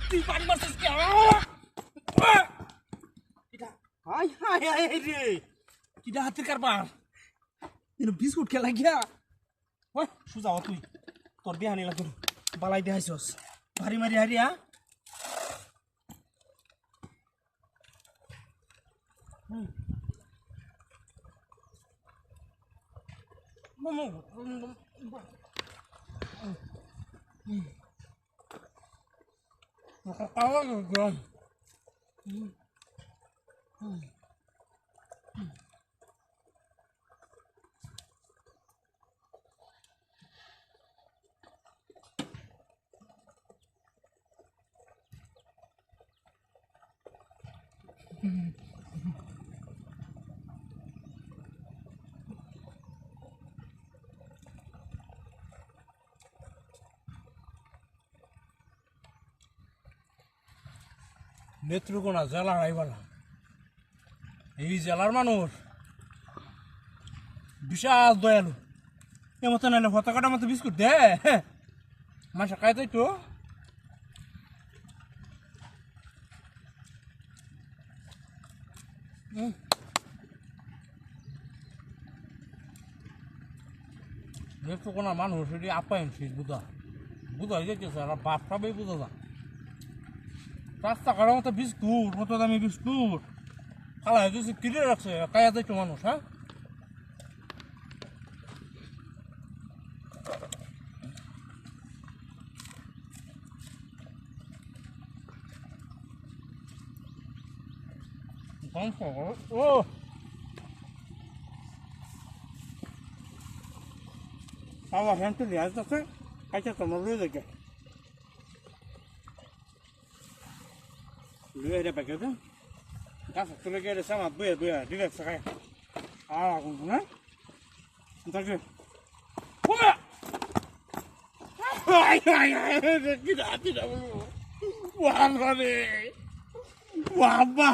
তুই পানি মারছিস কে? হাই হাই হাই রে, কিটা হাতের কারবার বিস্কুট খেলা গিয়া ওই সুজাও তুই তোর বিহানি লাগতো বালাই দেখাইছস ভারি মারি হারিয়া নেত্রকোনা জেলা রাইবালা এই জেলার মানুষ বিশাল দয়ালু এমতো নাইলে পতাকাটা মতো বিস্কুট দে মাসা খাই তো একটু নেত্রকোনার মানুষ এটি আপ্যায়নশীল বুঝা বুঝা যেতেছে আর বাপ সবাই বুঝা যা রাস্তা কাটার মতো বিস্কুট কত দামি বিস্কুট খালা হয়েছে কিনে রাখছে কায়া দেখছো মানুষ হ্যাঁ ও আমার হ্যান্ডে দেওয়া যাচ্ছে কাছে তোমার রয়ে দেখে Lưỡi đây bạch cái đó, ta phải tôi lấy cái sao mà bừa bừa đi được sao cái, cũng đấy, ta kêu, ôi mẹ, ai cái đã hoàn rồi, hoàn ba,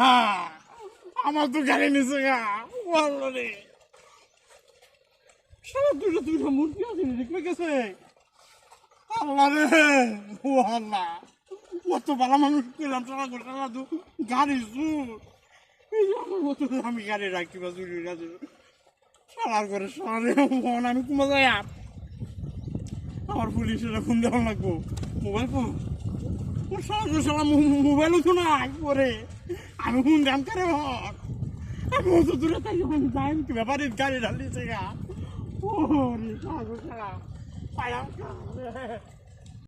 আমার তো গাড়ি নিছে গা, hoàn rồi, সারা দুটো মূর্তি আছে দেখবে গেছে, আল্লাহ রে, আল্লাহ কত ভালো মানুষ পেলাম সারা করে সারা দু গাড়ি জুর এই যে আমার মতো আমি গাড়ি রাখি বা জুড়ি রাখি সারার করে সারে মন আমি কমে যাই আমার পুলিশের ফোন দেওয়া লাগবো মোবাইল ফোন সারা সারা মোবাইলও তো না পরে আমি ফোন দাম করে হক আমি অত দূরে তাই যখন যাই কি ব্যাপারে গাড়ি ঢালিছে গা ও রে সারা পায়াম